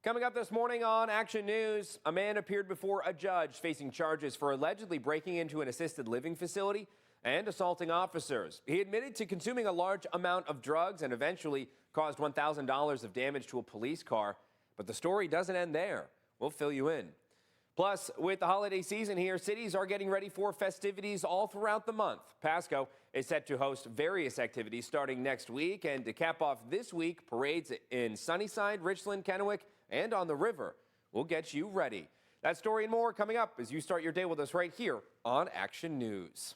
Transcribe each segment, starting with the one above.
Coming up this morning on Action News, a man appeared before a judge facing charges for allegedly breaking into an assisted living facility and assaulting officers. He admitted to consuming a large amount of drugs and eventually caused $1,000 of damage to a police car. But the story doesn't end there. We'll fill you in. Plus, with the holiday season here, cities are getting ready for festivities all throughout the month. Pasco is set to host various activities starting next week. And to cap off this week, parades in Sunnyside, Richland, Kennewick, and on the river. We'll get you ready. That story and more coming up as you start your day with us right here on Action News.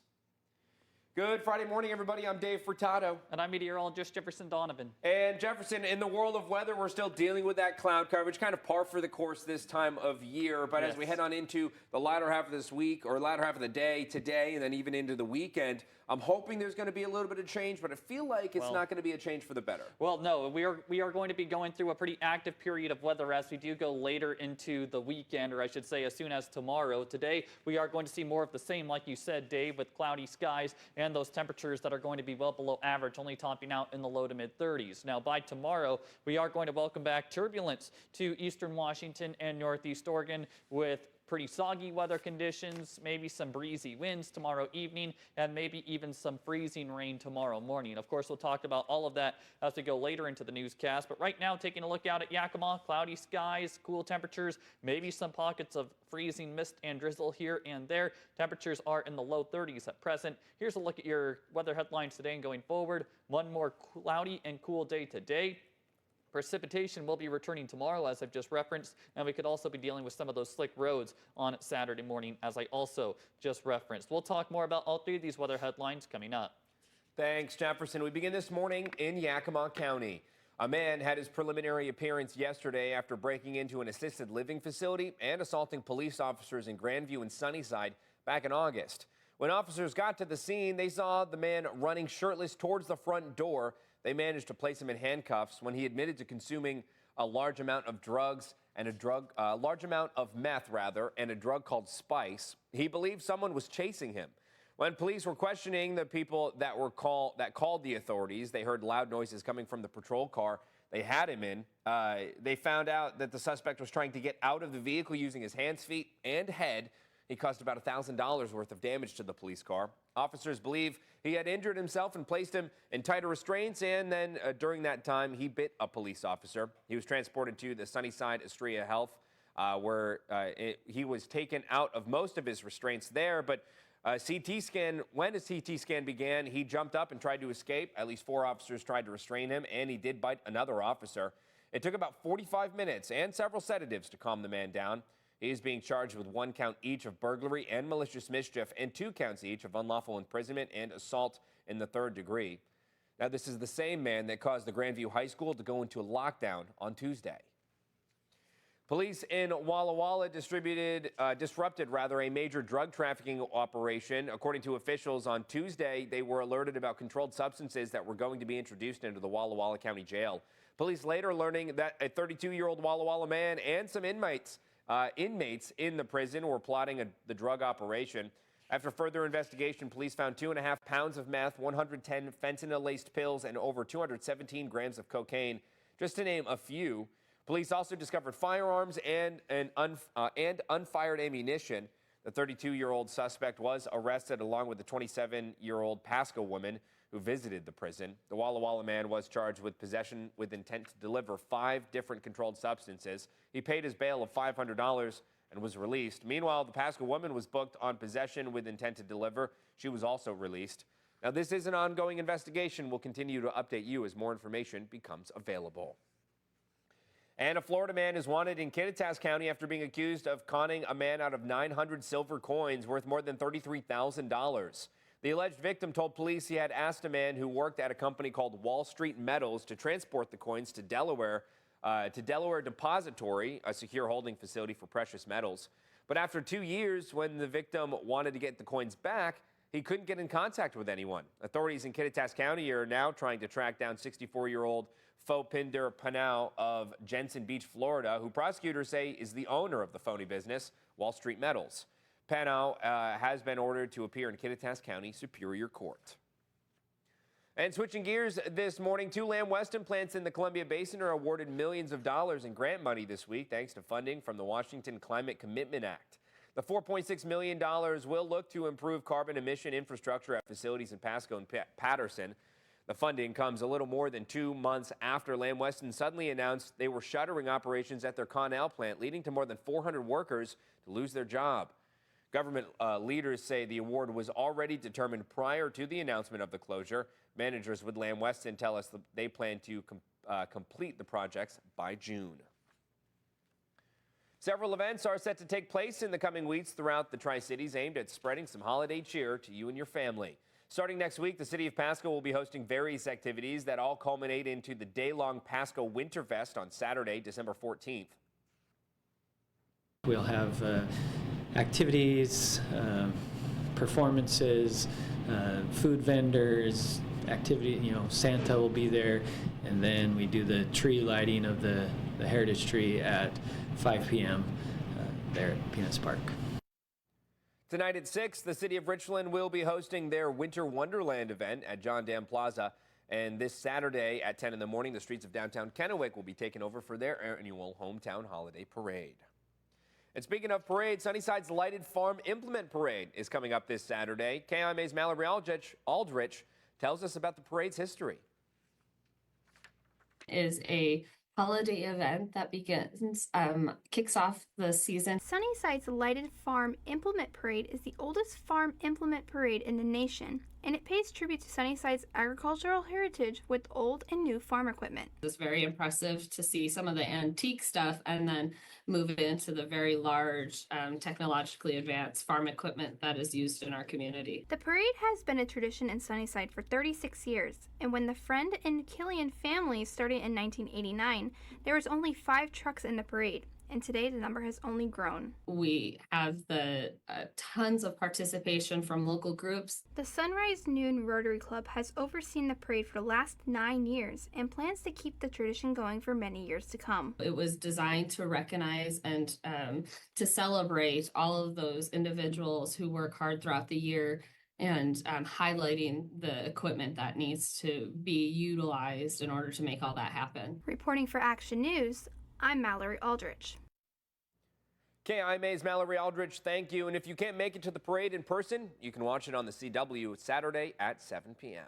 Good Friday morning, everybody. I'm Dave Furtado. And I'm meteorologist Jefferson Donovan. And Jefferson, in the world of weather, we're still dealing with that cloud coverage, kind of par for the course this time of year. But yes, as we head on into the latter half of this week, or latter half of the day today, and then even into the weekend, I'm hoping there's going to be a little bit of change, but I feel like it's not going to be a change for the better. Well, no, we are going to be going through a pretty active period of weather as we do go later into the weekend, or I should say as soon as tomorrow. Today, we are going to see more of the same, like you said, Dave, with cloudy skies and those temperatures that are going to be well below average, only topping out in the low to mid 30s. Now, by tomorrow, we are going to welcome back turbulence to eastern Washington and northeast Oregon with pretty soggy weather conditions, maybe some breezy winds tomorrow evening, and maybe even some freezing rain tomorrow morning. Of course, we'll talk about all of that as we go later into the newscast. But right now, taking a look out at Yakima, cloudy skies, cool temperatures, maybe some pockets of freezing mist and drizzle here and there. Temperatures are in the low 30s at present. Here's a look at your weather headlines today and going forward. One more cloudy and cool day today. Precipitation will be returning tomorrow, as I've just referenced, and we could also be dealing with some of those slick roads on Saturday morning, as I also just referenced. We'll talk more about all three of these weather headlines coming up. Thanks, Jefferson. We begin this morning in Yakima County. A man had his preliminary appearance yesterday after breaking into an assisted living facility and assaulting police officers in Grandview and Sunnyside back in August. When officers got to the scene, they saw the man running shirtless towards the front door. They managed to place him in handcuffs when he admitted to consuming a large amount of drugs and a large amount of meth, and a drug called Spice. He believed someone was chasing him. When police were questioning the people that called the authorities, they heard loud noises coming from the patrol car they had him in. They found out that the suspect was trying to get out of the vehicle using his hands, feet, and head. He caused about $1,000 worth of damage to the police car. Officers believe he had injured himself and placed him in tighter restraints, and then during that time, he bit a police officer. He was transported to the Sunnyside Astrea Health, where he was taken out of most of his restraints there. But when a CT scan began, he jumped up and tried to escape. At least 4 officers tried to restrain him, and he did bite another officer. It took about 45 minutes and several sedatives to calm the man down. He is being charged with 1 count each of burglary and malicious mischief and 2 counts each of unlawful imprisonment and assault in the 3rd degree. Now, this is the same man that caused the Grandview High School to go into a lockdown on Tuesday. Police in Walla Walla disrupted a major drug trafficking operation. According to officials on Tuesday, they were alerted about controlled substances that were going to be introduced into the Walla Walla County Jail. Police later learning that a 32-year-old Walla Walla man and some inmates in the prison were plotting the drug operation. After further investigation, police found 2.5 pounds of meth, 110 fentanyl-laced pills, and over 217 grams of cocaine, just to name a few. Police also discovered firearms and unfired ammunition. The 32-year-old suspect was arrested along with the 27-year-old Pasco woman who visited the prison. The Walla Walla man was charged with possession with intent to deliver 5 different controlled substances. He paid his bail of $500 and was released. Meanwhile, the Pasco woman was booked on possession with intent to deliver. She was also released. Now, this is an ongoing investigation. We'll continue to update you as more information becomes available. And a Florida man is wanted in Kittitas County after being accused of conning a man out of 900 silver coins worth more than $33,000. The alleged victim told police he had asked a man who worked at a company called Wall Street Metals to transport the coins to Delaware Depository, a secure holding facility for precious metals. But after 2 years, when the victim wanted to get the coins back, he couldn't get in contact with anyone. Authorities in Kittitas County are now trying to track down 64-year-old Fopinder Panau of Jensen Beach, Florida, who prosecutors say is the owner of the phony business, Wall Street Metals. Panau has been ordered to appear in Kittitas County Superior Court. And switching gears this morning, 2 Lamb Weston plants in the Columbia Basin are awarded millions of dollars in grant money this week thanks to funding from the Washington Climate Commitment Act. The $4.6 million will look to improve carbon emission infrastructure at facilities in Pasco and Patterson. The funding comes a little more than 2 months after Lamb Weston suddenly announced they were shuttering operations at their Connell plant, leading to more than 400 workers to lose their job. Government leaders say the award was already determined prior to the announcement of the closure. Managers with Lamb Weston tell us that they plan to complete the projects by June. Several events are set to take place in the coming weeks throughout the Tri-Cities aimed at spreading some holiday cheer to you and your family. Starting next week, the city of Pasco will be hosting various activities that all culminate into the day-long Pasco Winterfest on Saturday, December 14th. We'll have activities, performances, food vendors, Santa will be there, and then we do the tree lighting of the heritage tree at 5 p.m. There at Peanuts Park. Tonight at 6, the city of Richland will be hosting their Winter Wonderland event at John Dam Plaza. And this Saturday at 10 in the morning, the streets of downtown Kennewick will be taken over for their annual Hometown Holiday Parade. And speaking of parade, Sunnyside's Lighted Farm Implement Parade is coming up this Saturday. KIMA's Mallory Aldrich tells us about the parade's history. Is a holiday event that kicks off the season. Sunnyside's Lighted Farm Implement Parade is the oldest farm implement parade in the nation, and it pays tribute to Sunnyside's agricultural heritage with old and new farm equipment. It's very impressive to see some of the antique stuff and then move it into the very large, technologically advanced farm equipment that is used in our community. The parade has been a tradition in Sunnyside for 36 years, and when the Friend and Killian families started in 1989, there was only 5 trucks in the parade, and today the number has only grown. We have the tons of participation from local groups. The Sunrise Noon Rotary Club has overseen the parade for the last 9 years and plans to keep the tradition going for many years to come. It was designed to recognize and to celebrate all of those individuals who work hard throughout the year and highlighting the equipment that needs to be utilized in order to make all that happen. Reporting for Action News, I'm Mallory Aldrich. KIMA's Mallory Aldrich, thank you. And if you can't make it to the parade in person, you can watch it on the CW Saturday at 7 p.m.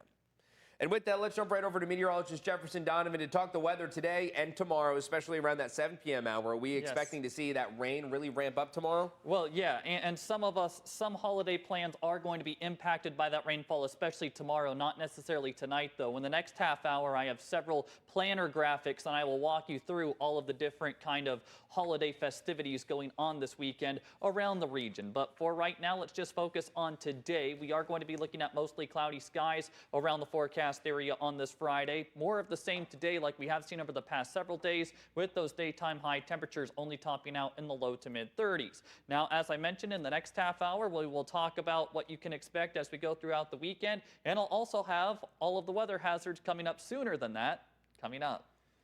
And with that, let's jump right over to meteorologist Jefferson Donovan to talk the weather today and tomorrow, especially around that 7 p.m. hour. Are we expecting to see that rain really ramp up tomorrow? Well, yeah, and some holiday plans are going to be impacted by that rainfall, especially tomorrow, not necessarily tonight, though. In the next half hour, I have several planner graphics, and I will walk you through all of the different kind of holiday festivities going on this weekend around the region. But for right now, let's just focus on today. We are going to be looking at mostly cloudy skies around the forecast area on this Friday. More of the same today like we have seen over the past several days, with those daytime high temperatures only topping out in the low to mid 30s. Now, as I mentioned, in the next half hour, we will talk about what you can expect as we go throughout the weekend, and I'll also have all of the weather hazards coming up sooner than that coming up.